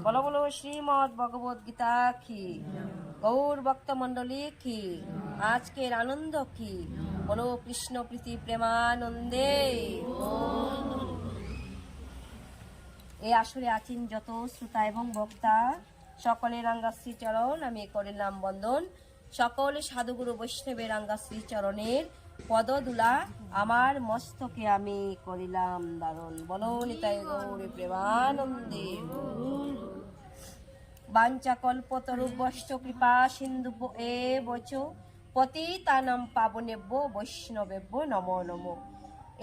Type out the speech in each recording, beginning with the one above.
বলো বলো শ্রীমদ ভগবদ গীতা কি, গৌর ভক্ত মন্ডলী কি, আজকের আনন্দ কি, বলো কৃষ্ণ প্রীতি প্রেমানন্দে। এই আসরে আছেন যত শ্রোতা এবং বক্তা, সকলের রাঙ্গাশ্রী চরণ আমি করিলাম বন্দন। সকল সাধুগুরু বৈষ্ণবের রাঙ্গাশ্রী চরণের পদদুলা আমার মস্তকে আমি করিলাম দারণ। বলো নিতাই গৌরে প্রেমানন্দে। বাঞ্চা কল্পতরুভ্যশ্চ কৃপা সিন্ধু এবচ পতিতানাং পাবনেভ্য বৈষ্ণবেভ্য নমো নমো।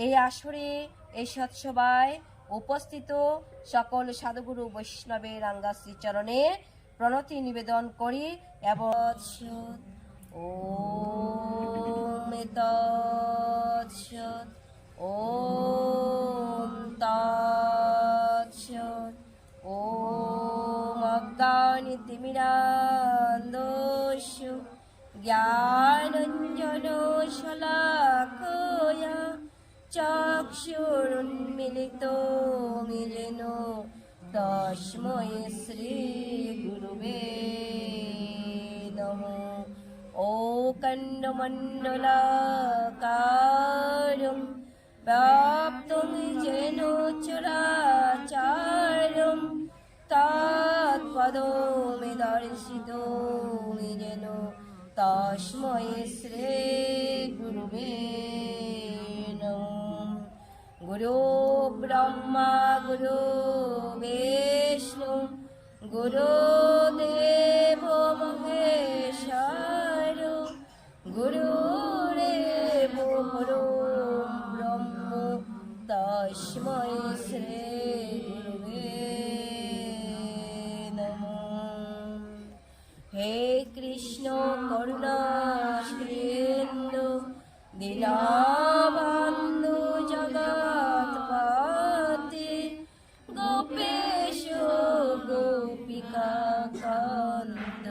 এই আসরে এই সৎসভায় উপস্থিত সকল সাধুগুরু বৈষ্ণবের রাঙ্গাশ্রী চরণে প্রণতি নিবেদন করি এবং ওম তৎসৎ ওম তৎসৎ ওম অজ্ঞানতিমিরান্ধস্যু জ্ঞানাঞ্জনশলাকয়া চক্ষুরুন্মিলিতো মিলেন তস্मै শ্রী গুরুবে নমঃ। অখণ্ডমণ্ডলাকারং ব্যাপ্তং যেন চরাচরং তৎপদমে দর্শিতো যেন তস্मै শ্রী গুরুবে নমঃ। গুরু ব্রহ্মা গুরু বিষ্ণু গুরুদেব মহেশ্বর গুরুরেব পরম ব্রহ্ম তস্मै শ্রী গুরুবে নমঃ। হে কৃষ্ণ করুণা সিন্ধু দীনবন্ধু জগৎপতে গোপেশ গোপিকা কান্ত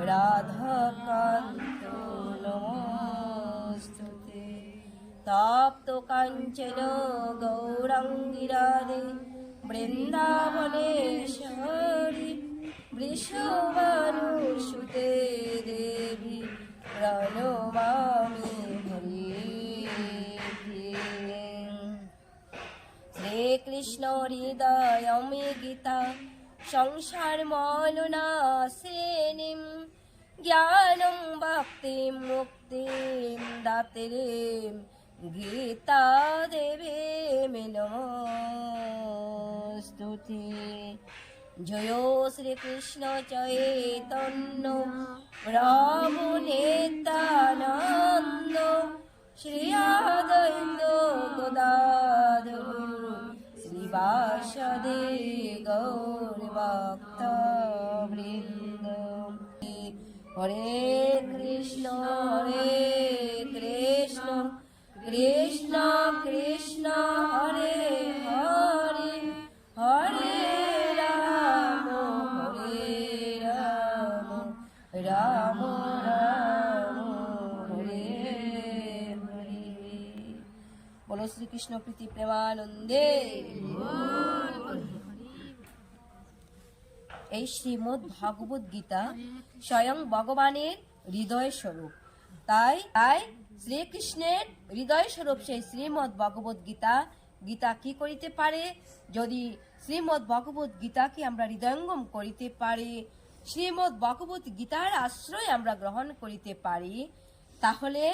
রাধাকান্ত নমস্তুতে। তপ্ত কাঞ্চন গৌরাঙ্গী রাধে বৃন্দাবনেশ্বরী বৃষভানুসুতে দেবী প্রণমামি হরিপ্রিয়ে। শ্রীকৃষ্ণ হৃদয়মে গীতা সংসার মলনাশিনীম জ্ঞানং ভক্তিম মুক্তিম দাত্রীম গীতা দেবে নমস্তুতে। জয় শ্রীকৃষ্ণ চৈতন্য প্রভু নিত্যানন্দ শ্রী অদ্বৈত গদাধর শ্রীবাসদে গৌর ভক্তবৃন্দ। হরে কৃষ্ণ কৃষ্ণ কৃষ্ণ হরে হরে, হরে রাম রাম রাম হরে হরে। বলো শ্রীকৃষ্ণ প্রীতি প্রেমানন্দে। এই শ্রীমদ্ ভগবদ গীতা স্বয়ং ভগবানের হৃদয় স্বরূপ। তাই শ্রীকৃষ্ণের হৃদয় স্বরূপ সেই শ্রীমদ্ ভগবদ গীতা। গীতা কি করিতে পারে? যদি শ্রীমদ্ ভগবদ গীতাকে আমরা হৃদয়ঙ্গম করিতে পারি, শ্রীমদ্ ভগবদ গীতার আশ্রয় আমরা গ্রহণ করিতে পারি, তাহলে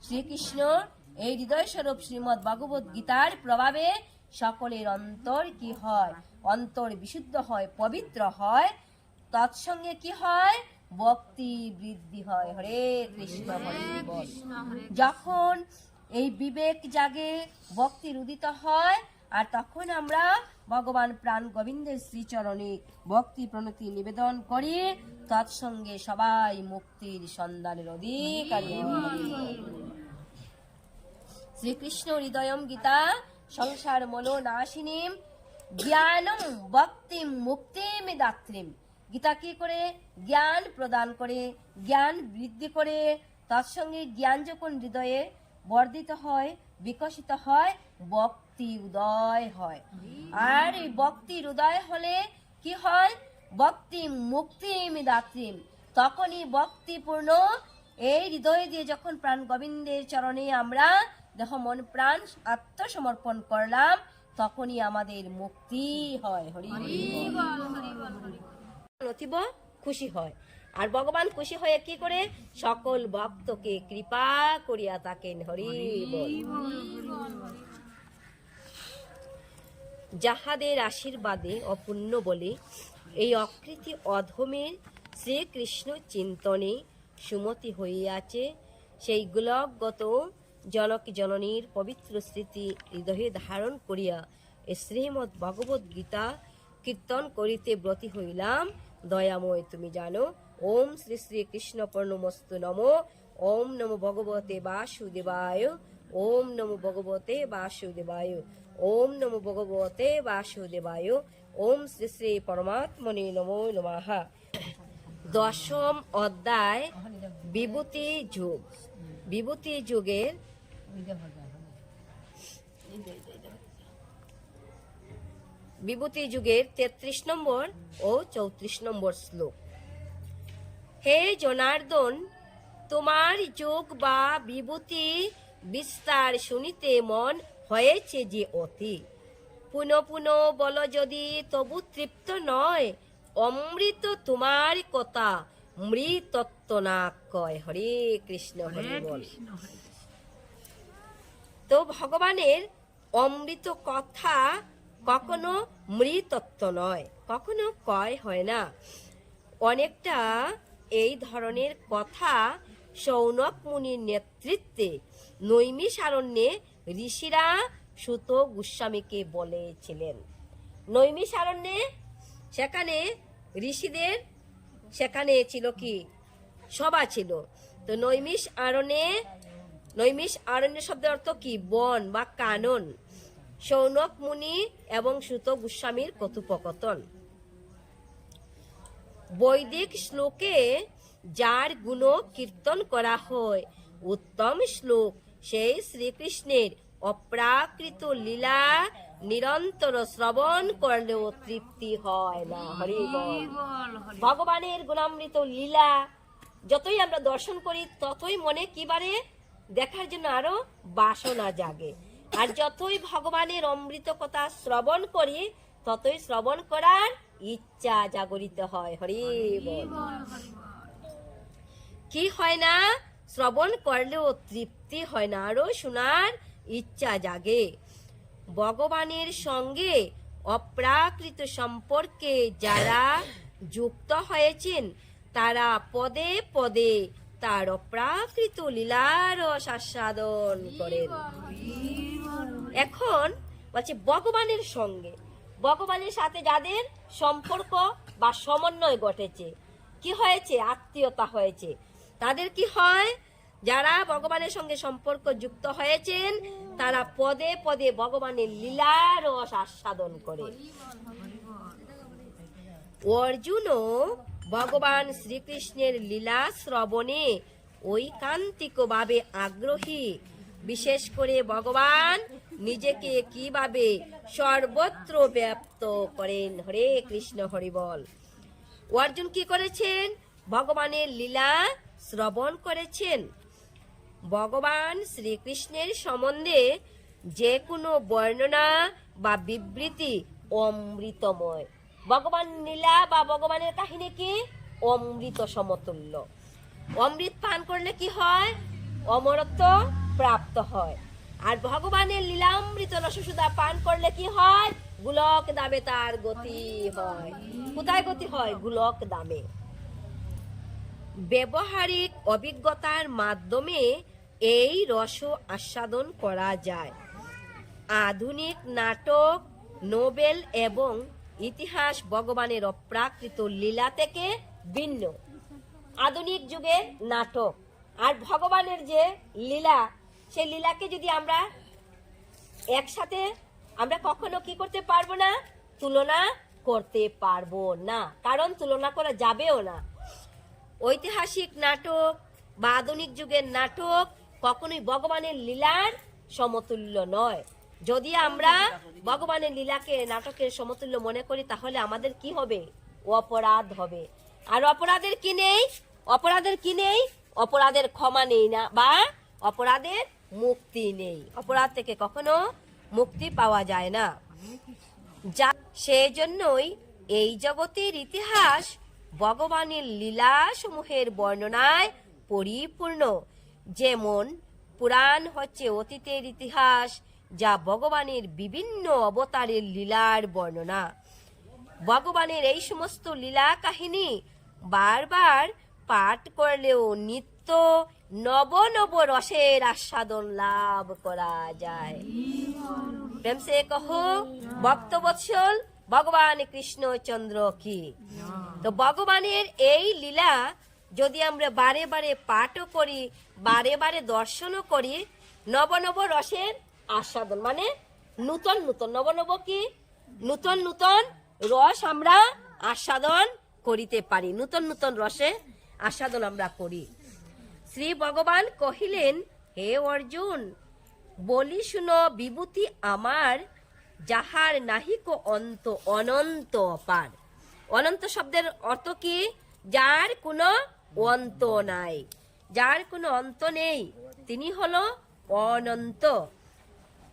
শ্রীকৃষ্ণ এই হৃদয় স্বরূপ শ্রীমদ্ ভগবদ গীতার প্রভাবে সকলের অন্তর কি হয়? অন্তর বিশুদ্ধ হয়, পবিত্র হয়। তৎসঙ্গে কি হয়? ভক্তি বৃদ্ধি হয়। হরে কৃষ্ণ হরে বল। যখন এই বিবেক জাগে, ভক্তি উদিত হয়, আর তখন আমরা ভগবান প্রাণ গোবিন্দের শ্রীচরণে ভক্তি প্রণতি নিবেদন করি, তৎসঙ্গে সবাই মুক্তির সন্ধানের অধিকারী। শ্রীকৃষ্ণ হৃদয়ম গীতা সংসার মনো নাশিনীম জ্ঞানম ভক্তিম মুক্তিম দাত্রীম। গীতা কি করে? জ্ঞান প্রদান করে, জ্ঞান বৃদ্ধি করে। তৎসঙ্গে জ্ঞান যখন হৃদয়ে বর্ধিত হয়, বিকশিত হয়, ভক্তি উদয় হয়। আর এই ভক্তির উদয় হলে কি হয়? ভক্তি মুক্তিম দাত্রীম। তখনই ভক্তিপূর্ণ এই হৃদয় দিয়ে যখন প্রাণ গোবিন্দের চরণে আমরা দেহ মন প্রাণ আত্মসমর্পণ করলাম, তখনই আমাদের মুক্তি হয়। হরি অতীব খুশি হয়। আর ভগবান খুশি হয়ে কি করে? সকল ভক্তকে কৃপা করিয়া থাকেন। হরি বল। যাহাদের আশীর্বাদে অপূর্ণ বলে এই অকৃতি অধমের শ্রীকৃষ্ণ চিন্তনে সুমতি হইয়াছে, সেই গোলকগত জনক জননীর পবিত্র স্মৃতি হৃদয়ে ধারণ করিয়া এই শ্রীমদ্ ভগবদ গীতা কীর্তন করিতে ব্রতী হইলাম। দয়াময় তুমি জানো। ওম শ্রী শ্রী কৃষ্ণ পূর্ণমস্তু নমো। ওম নমো ভগবতে বাসুদেবায়। ওম নমো ভগবতে বাসুদেবায়। ওম নমো ভগবতে বাসুদেবায়। ওম শ্রী শ্রী পরমাত্মনে নমো নমঃ। দশম অধ্যায় বিভূতি যুগ। বিভূতি যুগের বিভূতি যুগের 33 নম্বর ও 34 নম্বর শ্লোক। হে জনার্দন, তোমার যোগ বা বিভূতি বিস্তার শুনিতে মন হয়েছে যে অতি। পুনঃ পুনঃ বল যদি তবু তৃপ্ত নয়, অমৃত তোমার কথা মৃতত্ব না কয়। হরে কৃষ্ণ হরে বল। তো ভগবানের অমৃত কথা কখনো মৃতত্ব নয়, কখনো কয় হয় না। অনেকটা এই ধরনের কথা শৌনক মুনির নেতৃত্বে নৈমিষারণ্যে ঋষিরা সুত গোস্বামীকে বলেছিলেন। নৈমিষারণ্যে সেখানে ঋষিদের সেখানে ছিল কি? সভা ছিল। তো নৈমিষ আরণ্য শব্দের অর্থ কি? বন বা কানন। শৌনক মুনি এবং সুত গোস্বামীর কথোপকথন। বৈদিক শ্লোকে যার গুণ কীর্তন করা হয়, উত্তম শ্লোক সেই শ্রীকৃষ্ণের অপ্রাকৃত লীলা নিরন্তর শ্রবণ করলেও তৃপ্তি হয় না। হরি বল। ভগবানের গুণামৃত লীলা যতই আমরা দর্শন করি, ততই মনে কি বাড়ে? দেখার জন্য আরো বাসনা জাগে। আর যতই ভগবানের অমৃত কথা শ্রবণ করি, ততই শ্রবণ করার ইচ্ছা জাগরিত হয়। হরি বল। কি হয় না, শ্রবণ করলেও তৃপ্তি হয় না, আরো শোনার ইচ্ছা জাগে। ভগবানের সঙ্গে অপ্রাকৃত সম্পর্কে যারা যুক্ত হয়েছেন তারা পদে পদে তার অপ্রাকৃত লীলার আস্বাদন করেন। এখন বলছে ভগবানের সঙ্গে, ভগবানের সাথে যাদের সম্পর্ক বা সমন্বয় ঘটেছে, কি হয়েছে, আত্মীয়তা হয়েছে, তাদের কি হয়, যারা ভগবানের সঙ্গে সম্পর্ক যুক্ত হয়েছেন তারা পদে পদে ভগবানের লীলার রস আস্বাদন করে। অর্জুনও ভগবান শ্রীকৃষ্ণের লীলা শ্রবণে ঐকান্তিকভাবে আগ্রহী। বিশেষ করে ভগবান নিজেকে কিভাবে সর্বত্র ব্যপ্ত করেন। হরে কৃষ্ণ, হরি বল। অর্জুন কি করেছেন, ভগবানের লীলা শ্রবণ করেছেন। ভগবান শ্রীকৃষ্ণের সম্বন্ধে যে কোনো বর্ণনা বা বিবৃতি অমৃতময়। ভগবান লীলা বা ভগবানের কাহিনী কি, অমৃত সমতুল্য। অমৃত পান করলে কি হয়, অমরত্ব প্রাপ্ত হয়। আর ভগবানের লীলামৃত রসসুধা পান করলে কি হয়, গোলক দামে তার গতি হয়। কোথায় গতি হয়, গোলক দামে। ব্যবহারিক অভিজ্ঞতার মাধ্যমে এই রস আস্বাদন করা যায়। আধুনিক নাটক, নোবেল এবং ইতিহাস ভগবানের অপ্রাকৃত লীলা থেকে ভিন্ন। আধুনিক যুগের নাটক আর ভগবানের যে লীলা, সেই লীলাকে যদি আমরা একসাথে আমরা কখনো কি করতে পারবো না, তুলনা করতে পারবো না, কারণ তুলনা করা যাবেও না। ঐতিহাসিক নাটক বা আধুনিক যুগের নাটক কখনোই ভগবানের লীলার সমতুল্য নয়। যদি আমরা ভগবানের লীলাকে নাটকের সমতুল্য মনে করি তাহলে আমাদের কি হবে, অপরাধ হবে। আর অপরাধের কি নেই, অপরাধের কি নেই, অপরাধের ক্ষমা নেই না, বা অপরাধের মুক্তি নেই। অপরাধ থেকে কখনো মুক্তি পাওয়া যায় না। যা সেই জন্যই এই জগতের ইতিহাস ভগবানের লীলা সমূহের বর্ণনায় পরিপূর্ণ। যেমন পুরাণ হচ্ছে অতীতের ইতিহাস, যা ভগবানের বিভিন্ন অবতারের লীলার বর্ণনা। ভগবানের এই সমস্ত লীলা কাহিনী বারবার পাঠ করলেও নিত্য নব নব রসের আস্বাদন লাভ করা যায়। প্রেম সে কহো ভক্তবৎসল ভগবান কৃষ্ণচন্দ্র কি। তো ভগবানের এই লীলা যদি আমরা বারে বারে পাঠও করি, বারে বারে দর্শনও করি, নব নব রসের আস্বাদন মানে নূতন নূতন, নব নব কি, নূতন নূতন রস আমরা আস্বাদন করিতে পারি, নূতন নূতন রসে আস্বাদন আমরা করি। শ্রী ভগবান কহিলেন, হে অর্জুন, বলি শুনো বিভূতি আমার, যাহার নাহিক অন্ত, অনন্ত অপার। অনন্ত শব্দের অর্থ কি, যার কোনো অন্ত নাই, যার কোনো অন্ত নেই, তিনি হলো অনন্ত।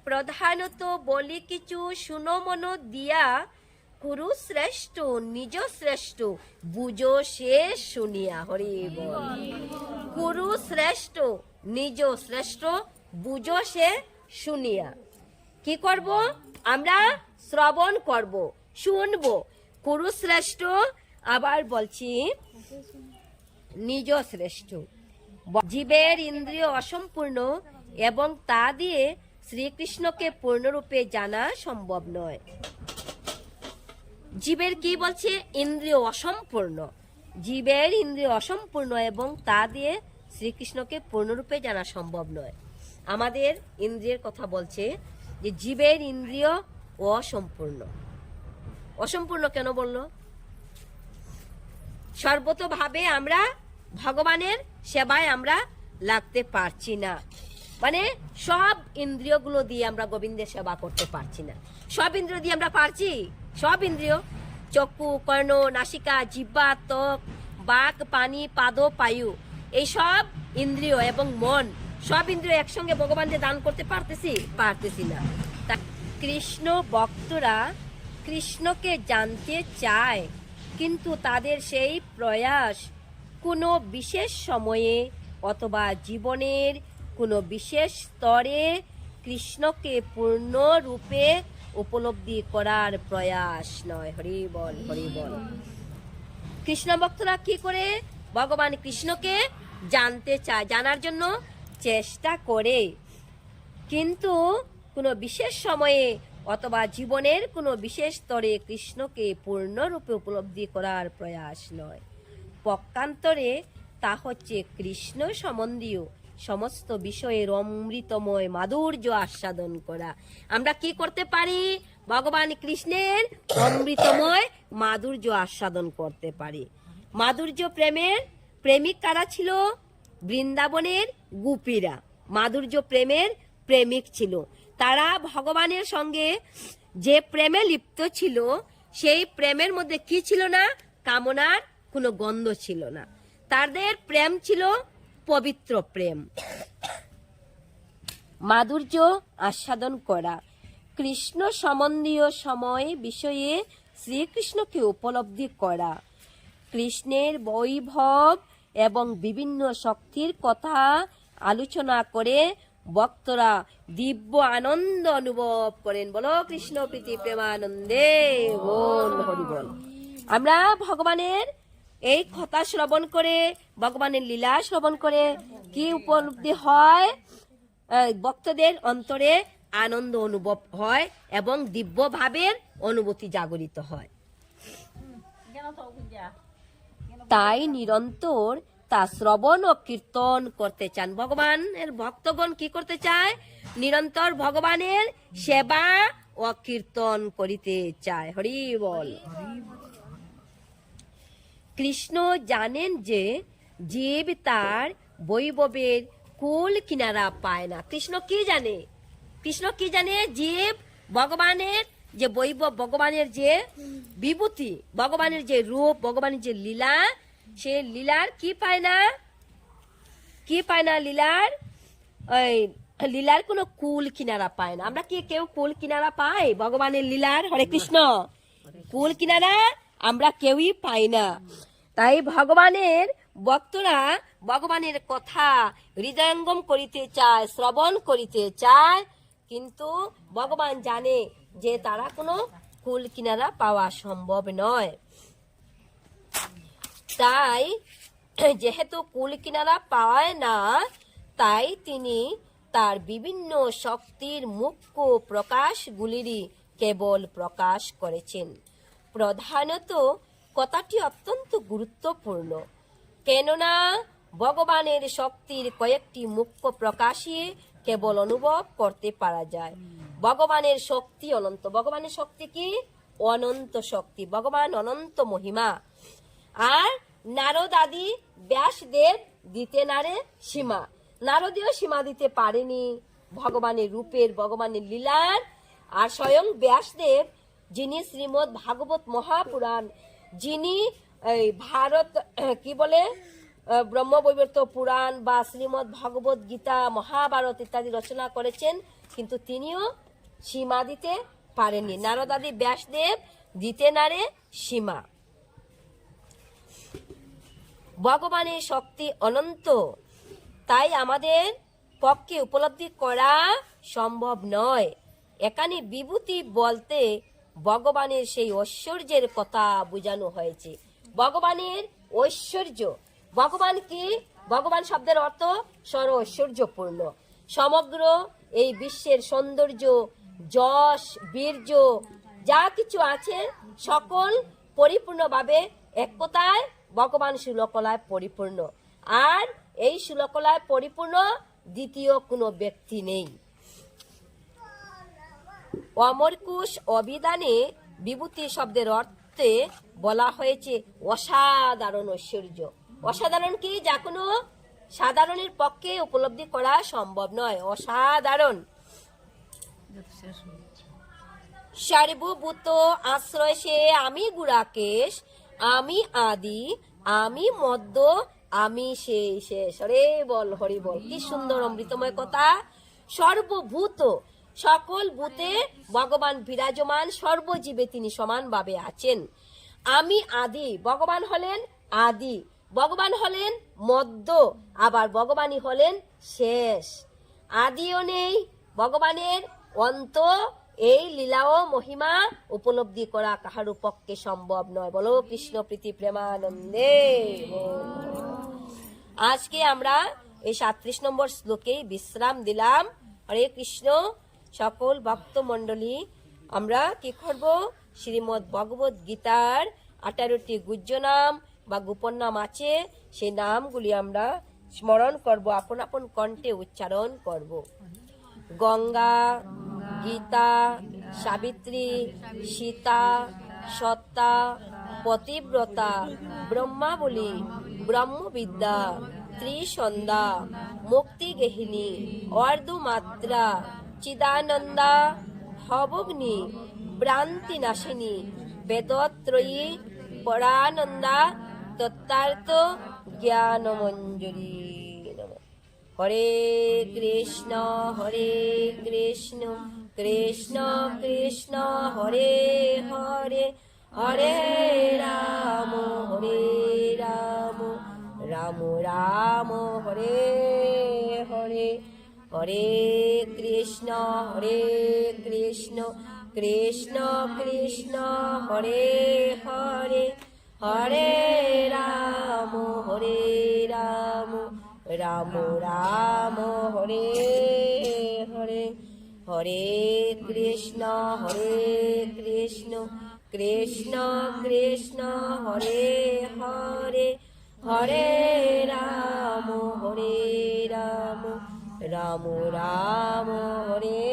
প্রধানত বলি কিছু শুনো মন দিয়া, কুরু শ্রেষ্ঠ নিজ শ্রেষ্ঠ বুঝো সে শুনিয়া। হরি বল। কুরু শ্রেষ্ঠ নিজ শ্রেষ্ঠ বুঝো সে শুনিয়া। কি করব আমরা, শ্রবণ করব, শুনবো। কুরু শ্রেষ্ঠ, আবার বলছি নিজ শ্রেষ্ঠ। জীবের ইন্দ্রিয় অসম্পূর্ণ এবং তা দিয়ে শ্রীকৃষ্ণকে পূর্ণরূপে জানা সম্ভব নয়। জীবের কি বলছে, ইন্দ্রিয় অসম্পূর্ণ। জীবের ইন্দ্রিয় অসম্পূর্ণ এবং তা দিয়ে শ্রীকৃষ্ণকে পূর্ণরূপে জানা সম্ভব নয়। আমাদের ইন্দ্রিয়ের কথা বলছে যে জীবের ইন্দ্রিয় অসম্পূর্ণ। অসম্পূর্ণ কেন বলল, সর্বতভাবে আমরা ভগবানের সেবায় আমরা লাগতে পারছি না। মানে সব ইন্দ্রিয়গুলো দিয়ে আমরা গোবিন্দের সেবা করতে পারছি না। সব ইন্দ্রিয় দিয়ে আমরা পারছি, সব ইন্দ্রিয়, চক্ষু, কর্ণ, নাসিকা, জিহ্বা, ত্বক, বাক, পানি, পাদ, পায়ু, এই সব ইন্দ্রিয় এবং মন, সব ইন্দ্রিয় একসঙ্গে ভগবানকে দান করতে পারতেছি না। তা কৃষ্ণ ভক্তরা কৃষ্ণকে জানতে চায়, কিন্তু তাদের সেই প্রয়াস কোনো বিশেষ সময়ে অথবা জীবনের কোনো বিশেষ স্তরে কৃষ্ণকে পূর্ণরূপে উপলব্ধি করার প্রয়াস নয়। হরি বল, হরি বল। কৃষ্ণ ভক্তরা কি করে ভগবান কৃষ্ণকে জানতে চায়, জানার জন্য চেষ্টা করে, কিন্তু কোনো বিশেষ সময়ে অথবা জীবনের কোনো বিশেষ স্তরে কৃষ্ণকে পূর্ণরূপে উপলব্ধি করার প্রয়াস নয়। পক্ষান্তরে তা হচ্ছে কৃষ্ণ সম্বন্ধীয় সমস্ত বিষয়ের অমৃতময় মাধুর্য আস্বাদন করা। আমরা কি করতে পারি? ভগবান কৃষ্ণের অমৃতময় মাধুর্য আস্বাদন করতে পারি। মাধুর্য প্রেমের প্রেমিক কারা ছিল? বৃন্দাবনের গোপীরা মাধুর্য প্রেমের প্রেমিক ছিল। তারা ভগবানের সঙ্গে যে প্রেমে লিপ্ত ছিল, সেই প্রেমের মধ্যে কি ছিল না? কামনার কোনো গন্ধ ছিল না। তাদের প্রেম ছিল পবিত্র প্রেম। মাধুর্য আস্বাদন করা, কৃষ্ণ সম্বন্ধীয় সময় বিষয়ে শ্রীকৃষ্ণকে উপলব্ধি করা, কৃষ্ণের বৈভব এবং বিভিন্ন শক্তির কথা আলোচনা করে ভক্তরা দিব্য আনন্দ অনুভব করেন। বলো কৃষ্ণ প্রীতি প্রেমানন্দে বল, হরি বল। আমরা ভগবানের এই কথা শ্রবণ করে, ভগবানের লীলা শ্রবণ করে কি উপলব্ধি হয়? ভক্তদের অন্তরে আনন্দ অনুভব হয় এবং দিব্য ভাবের অনুভূতি জাগরিত হয়। তাই নিরন্তর তা শ্রবণ ও কীর্তন করতে চান। ভগবানের ভক্তগণ কি করতে চায়? নিরন্তর ভগবানের সেবা ও কীর্তন করিতে চায়। হরি বল। কৃষ্ণ জানেন যে জীব তার বৈভবের কুল কিনারা পায় না। কৃষ্ণ কি জানে? কৃষ্ণ কি জানে? জীব ভগবানের যে বৈভব, ভগবানের যে বিভূতি, ভগবানের যে রূপ, ভগবানের যে লীলা, সে লীলার কি পায় না? কি পায় না? লীলার কোনো কুল কিনারা পায় না। আমরা কি কেউ কুল কিনারা পাই ভগবানের লীলার? হরে কৃষ্ণ। কুল কিনারা আমরা কেউই পাই না। তাই ভগবানের ভক্তরা ভগবানের কথা হৃদয়ঙ্গম করিতে চায়, শ্রবণ করিতে চায়, কিন্তু ভগবান জানে যে তারা কোনো কুল কিনারা পাওয়া সম্ভব নয়। তাই যেহেতু কুল কিনারা পায় না, তাই তিনি তার বিভিন্ন শক্তির মুখ্য প্রকাশগুলিরই কেবল প্রকাশ করেছেন। প্রধানত কথাটি অত্যন্ত গুরুত্বপূর্ণ, কেননা ভগবানের শক্তির কয়েকটি মুখ্য প্রকাশই কেবল অনুভব করতে পারা যায়। ভগবানের শক্তি অনন্ত। ভগবানের শক্তি কি? অনন্ত শক্তি। ভগবান অনন্ত মহিমা। আর নারদ আদি ব্যাসদেব দিতে নারে সীমা। নারদীয় সীমা দিতে পারেনি ভগবানের রূপের, ভগবানের লীলার। আর স্বয়ং ব্যাসদেব, যিনি শ্রীমৎ ভাগবত মহাপুরাণ, যিনি ভারত কি বলে ব্রহ্মবৈবর্ত পুরাণ বা শ্রীমৎ ভগবত গীতা, মহাভারত ইত্যাদি রচনা করেছেন, কিন্তু তিনিও সীমা দিতে পারেননি। নারদ আদি ব্যাসদেব দিতে নারে সীমা। ভগবানের শক্তি অনন্ত, তাই আমাদের পক্ষে উপলব্ধি করা সম্ভব নয়। এখানে বিভূতি বলতে ভগবানের সেই ঐশ্বর্যের কথা বোঝানো হয়েছে। ভগবানের ঐশ্বর্য। ভগবান কি? ভগবান শব্দের অর্থ সর্ব ঐশ্বর্যপূর্ণ। সমগ্র এই বিশ্বের সৌন্দর্য, যশ, বীর্য যা কিছু আছে, সকল পরিপূর্ণভাবে এক কথায় ভগবান শিলকলায় পরিপূর্ণ। আর এই শিলকলায় পরিপূর্ণ দ্বিতীয় কোনো ব্যক্তি নেই। অমরকুশ অভিধানে বিভূতি শব্দের অর্থে বলা হয়েছে অসাধারণ ঐশ্বর্য। অসাধারণ কি? যা কোনো সাধারণের পক্ষে উপলব্ধি করা সম্ভব নয়। অসাধারণ। সার্বভূত আশ্রয় সে আমি গুড়াকেশ, আমি আদি, আমি মধ্য, আমি সেই শেষ। হরে বল, হরি বল। কি সুন্দর অমৃতময় কথা। সর্বভূত, সকল ভূতে ভগবান বিরাজমান, সর্বজীবে তিনি সমানভাবে আছেন। আমি আদি, ভগবান হলেন আদি। ভগবান হলেন মধ্য, আবার ভগবানই হলেন শেষ। আদিও নেই ভগবানের অন্ত। এই লীলা ও মহিমা উপলব্ধি করা কাহারও পক্ষে সম্ভব নয়। বলো কৃষ্ণ প্রীতি প্রেমানন্দে। আজকে আমরা এই 37 নম্বর শ্লোকে বিশ্রাম দিলাম। হরে কৃষ্ণ। সকল ভক্ত মণ্ডলী, আমরা কি করব? শ্রীমদ্ ভগবত গীতার 18টি গুহ্য নাম বা গোপন নাম আছে, সেই নামগুলি আমরা স্মরণ করব, আপন আপন কণ্ঠে উচ্চারণ করব। গঙ্গা, গীতা, সাবিত্রী, সীতা, সত্তা, পতিব্রতা, ব্রহ্মাবলী, ব্রহ্মবিদ্যা, ত্রিসন্ধ্যা, মুক্তিগেহিনী, অর্ধমাত্রা, চিদানন্দা, ভবগ্নি, ভ্রান্তি নাশিনী, বেদত্রয়ী, পরানন্দা, তত্ত্বার্থ জ্ঞানমঞ্জুরি। হরে কৃষ্ণ কৃষ্ণ কৃষ্ণ হরে হরে, হরে রাম রাম রাম হরে হরে। হরে কৃষ্ণ কৃষ্ণ কৃষ্ণ হরে হরে, হরে রাম রাম রাম হরে হরে। হরে কৃষ্ণ কৃষ্ণ কৃষ্ণ হরে হরে, হরে রাম রাম রাম হরে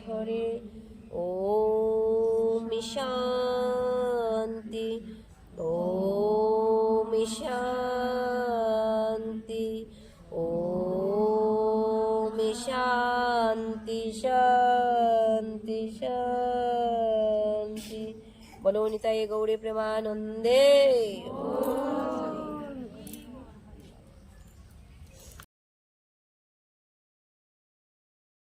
হরে। ওম শান্তি, ওম শান্তি, ওম শান্তি শান্তি শান্তি। বলো নিতাই গৌরী প্রেমানন্দে।